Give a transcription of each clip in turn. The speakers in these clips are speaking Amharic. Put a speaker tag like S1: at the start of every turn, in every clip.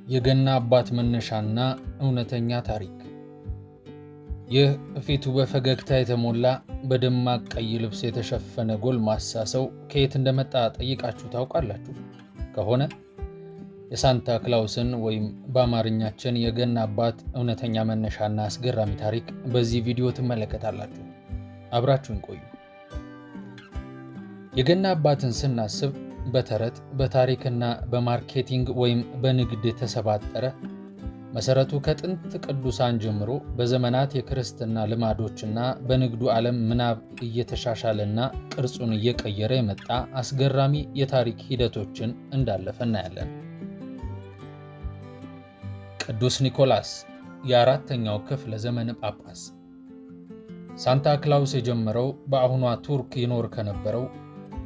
S1: የገና አባት መነሻና እውነተኛ ታሪክ። ይህ ፊቱ በፈገግታ የተሞላ በደማቅ ቀይ ልብስ የተሸፈነ ጎልማሳ ሰው ከየት እንደመጣ ጠይቃችሁ ታውቃላችሁ? ከሆነ የሳንታ ክላውስን ወይም በአማርኛችን የገና አባት እውነተኛ መነሻና አስገራሚ ታሪክ በዚህ ቪዲዮ ትመለከታላችሁ። አብራችሁን ቆዩ። የገና አባትን ስናስብ በተረት በታሪክና በማርኬቲንግ ወይም በንግድ የተሰባጠረ መሰረቱ ከጥንት ቅዱሳን ጀምሮ በዘመናት የክርስትና ልማዶችና በንግዱ ዓለም ምናብ እየተሻሻለና ቅርጹን እየቀየረ የመጣ አስገራሚ የታሪክ ሂደቶችን እንዳለፈ እናያለን። ቅዱስ ኒኮላስ የአራተኛው ክፍለ ዘመን ጳጳስ። ሳንታ ክላውስ የጀመረው በአሁኗ ቱርክ ይኖር ከነበረው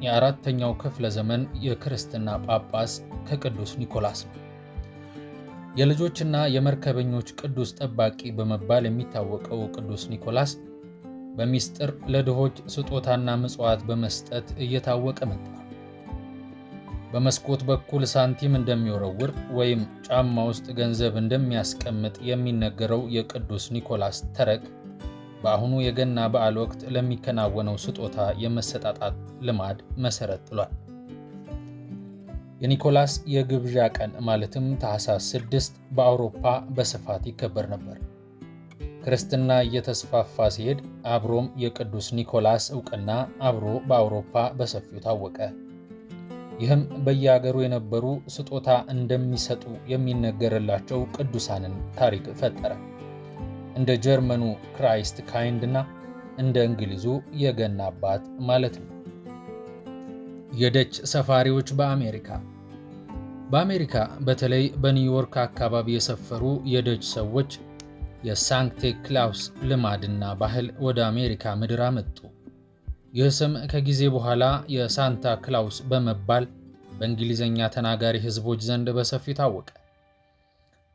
S1: የአራተኛው ክፍለ ዘመን የክርስትና ጳጳስ ከቅዱስ ኒኮላስ ነው። የልጆችና የመርከበኞች ቅዱስ ጠባቂ በመባል የሚታወቀው ቅዱስ ኒኮላስ በሚስጥር ለድሆች ስጦታና ምጽዋት በመስጠት እየታወቀ መጣ። በመስኮት በኩል ሳንቲም እንደሚወረውር ወይም ጫማ ውስጥ ገንዘብ እንደሚያስቀምጥ የሚነገረው የቅዱስ ኒኮላስ ተረክ በአሁኑ የገና በዓል ወቅት ለሚከናወነው ስጦታ የመሰጣጣት ልማድ መሰረት ጥሏል። የኒኮላስ የግብዣ ቀን ማለትም ታኅሳስ 6 በአውሮፓ በስፋት ይከበር ነበር። ክርስትና እየተስፋፋ ሲሄድ አብሮም የቅዱስ ኒኮላስ ዕውቅና አብሮ በአውሮፓ በሰፊው ታወቀ። ይህም በየአገሩ የነበሩ ስጦታ እንደሚሰጡ የሚነገርላቸው ቅዱሳንን ታሪክ ፈጠረ። እንደ ጀርመኑ ክራይስት ካይንድ እና እንደ እንግሊዙ የገና አባት ማለት ነው። የደች ሰፋሪዎች በአሜሪካ በተለይ በኒውዮርክ አካባቢ የሰፈሩ የደች ሰዎች የሳንክቴ ክላውስ ልማድና ባህል ወደ አሜሪካ ምድር አመጡ። ይህ ስም ከጊዜ በኋላ የሳንታ ክላውስ በመባል በእንግሊዝኛ ተናጋሪ ሕዝቦች ዘንድ በሰፊው ታወቀ።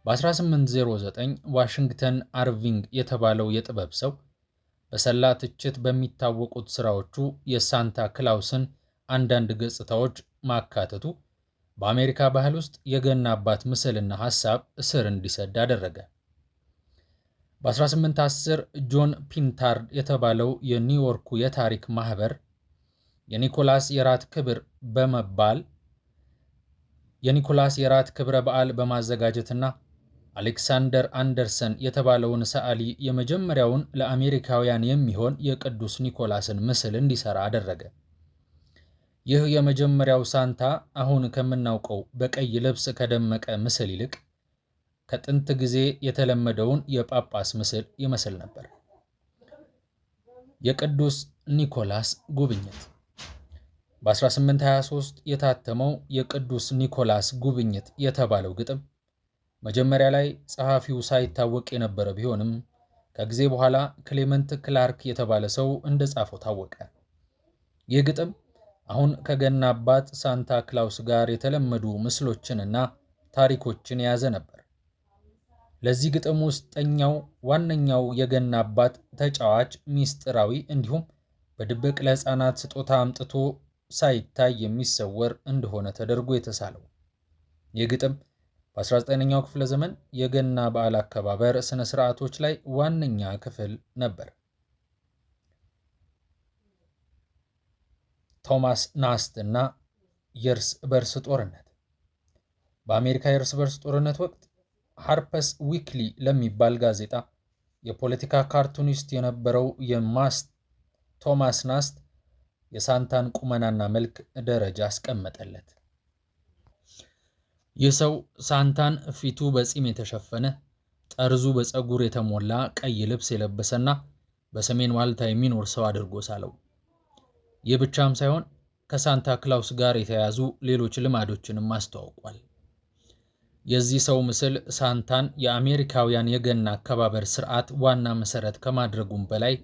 S1: በ1809 ዋሽንግተን አርቪንግ የተባለው የጥበብ ሰው በሰላ ትችት በሚታወቁት ሥራዎቹ የሳንታ ክላውስን አንዳንድ ገጽታዎች ማካተቱ በአሜሪካ ባህል ውስጥ የገና አባት ምስልና ሐሳብ ስር እንዲሰድ አደረገ። በ1810 ጆን ፒንታርድ የተባለው የኒውዮርኩ የታሪክ ማኅበር የኒኮላስ የራት ክብረ በዓል በማዘጋጀትና አሌክሳንደር አንደርሰን የተባለውን ሰዓሊ የመጀመሪያውን ለአሜሪካውያን የሚሆን የቅዱስ ኒኮላስን ምስል እንዲሠራ አደረገ። ይህ የመጀመሪያው ሳንታ አሁን ከምናውቀው በቀይ ልብስ ከደመቀ ምስል ይልቅ ከጥንት ጊዜ የተለመደውን የጳጳስ ምስል ይመስል ነበር። የቅዱስ ኒኮላስ ጉብኝት በ1823 የታተመው የቅዱስ ኒኮላስ ጉብኝት የተባለው ግጥም መጀመሪያ ላይ ጸሐፊው ሳይታወቅ የነበረ ቢሆንም ከጊዜ በኋላ ክሌመንት ክላርክ የተባለ ሰው እንደጻፈው ታወቀ። ይህ ግጥም አሁን ከገና አባት ሳንታ ክላውስ ጋር የተለመዱ ምስሎችንና ታሪኮችን የያዘ ነበር። ለዚህ ግጥም ውስጠኛው ዋነኛው የገና አባት ተጫዋች ሚስጥራዊ እንዲሁም በድብቅ ለሕፃናት ስጦታ አምጥቶ ሳይታይ የሚሰወር እንደሆነ ተደርጎ የተሳለው ይህ ግጥም በ19ኛው ክፍለ ዘመን የገና በዓል አከባበር ሥነ ሥርዓቶች ላይ ዋነኛ ክፍል ነበር። ቶማስ ናስት እና የእርስ በርስ ጦርነት። በአሜሪካ የእርስ በርስ ጦርነት ወቅት ሃርፐስ ዊክሊ ለሚባል ጋዜጣ የፖለቲካ ካርቱኒስት የነበረው ቶማስ ናስት የሳንታን ቁመናና መልክ ደረጃ አስቀመጠለት። ይህ ሰው ሳንታን ፊቱ በፂም የተሸፈነ ጠርዙ በፀጉር የተሞላ ቀይ ልብስ የለበሰና በሰሜን ዋልታ የሚኖር ሰው አድርጎ ሳለው። ይህ ብቻም ሳይሆን ከሳንታ ክላውስ ጋር የተያያዙ ሌሎች ልማዶችንም አስተዋውቋል። የዚህ ሰው ምስል ሳንታን የአሜሪካውያን የገና አከባበር ስርዓት ዋና መሰረት ከማድረጉም በላይ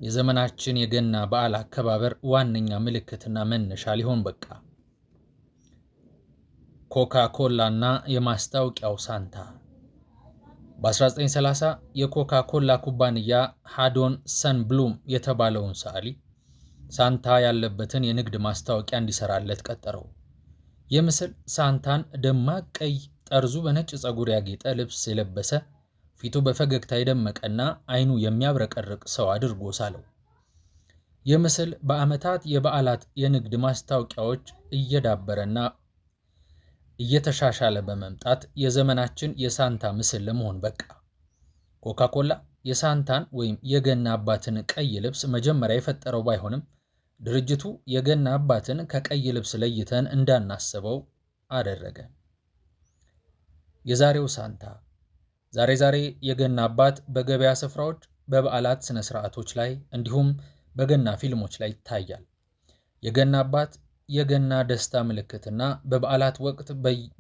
S1: የዘመናችን የገና በዓል አከባበር ዋነኛ ምልክትና መነሻ ሊሆን በቃ። ኮካ ኮላ እና የማስታወቂያው ሳንታ። በ1930 የኮካ ኮላ ኩባንያ ሃዶን ሰንብሉም የተባለውን ሰዓሊ ሳንታ ያለበትን የንግድ ማስታወቂያ እንዲሰራለት ቀጠረው። ይህ ምስል ሳንታን ደማቅ ቀይ ጠርዙ በነጭ ፀጉር ያጌጠ ልብስ የለበሰ ፊቱ በፈገግታ የደመቀና ዓይኑ የሚያብረቀርቅ ሰው አድርጎ ሳለው። ይህ ምስል በዓመታት የበዓላት የንግድ ማስታወቂያዎች እየዳበረና እየተሻሻለ በመምጣት የዘመናችን የሳንታ ምስል ለመሆን በቃ። ኮካ ኮላ የሳንታን ወይም የገና አባትን ቀይ ልብስ መጀመሪያ የፈጠረው ባይሆንም ድርጅቱ የገና አባትን ከቀይ ልብስ ለይተን እንዳናስበው አደረገ። የዛሬው ሳንታ ዛሬ የገና አባት በገበያ ስፍራዎች፣ በበዓላት ስነ ስርዓቶች ላይ እንዲሁም በገና ፊልሞች ላይ ይታያል። የገና አባት የገና ደስታ ምልክትና በበዓላት ወቅት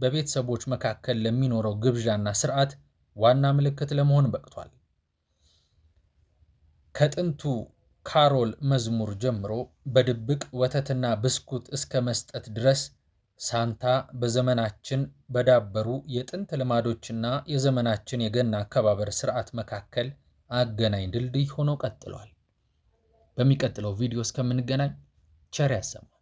S1: በቤተሰቦች መካከል ለሚኖረው ግብዣና ስርዓት ዋና ምልክት ለመሆን በቅቷል። ከጥንቱ ካሮል መዝሙር ጀምሮ በድብቅ ወተትና ብስኩት እስከ መስጠት ድረስ ሳንታ በዘመናችን በዳበሩ የጥንት ልማዶችና የዘመናችን የገና አከባበር ስርዓት መካከል አገናኝ ድልድይ ሆኖ ቀጥሏል። በሚቀጥለው ቪዲዮ እስከምንገናኝ ቸር ያሰማን።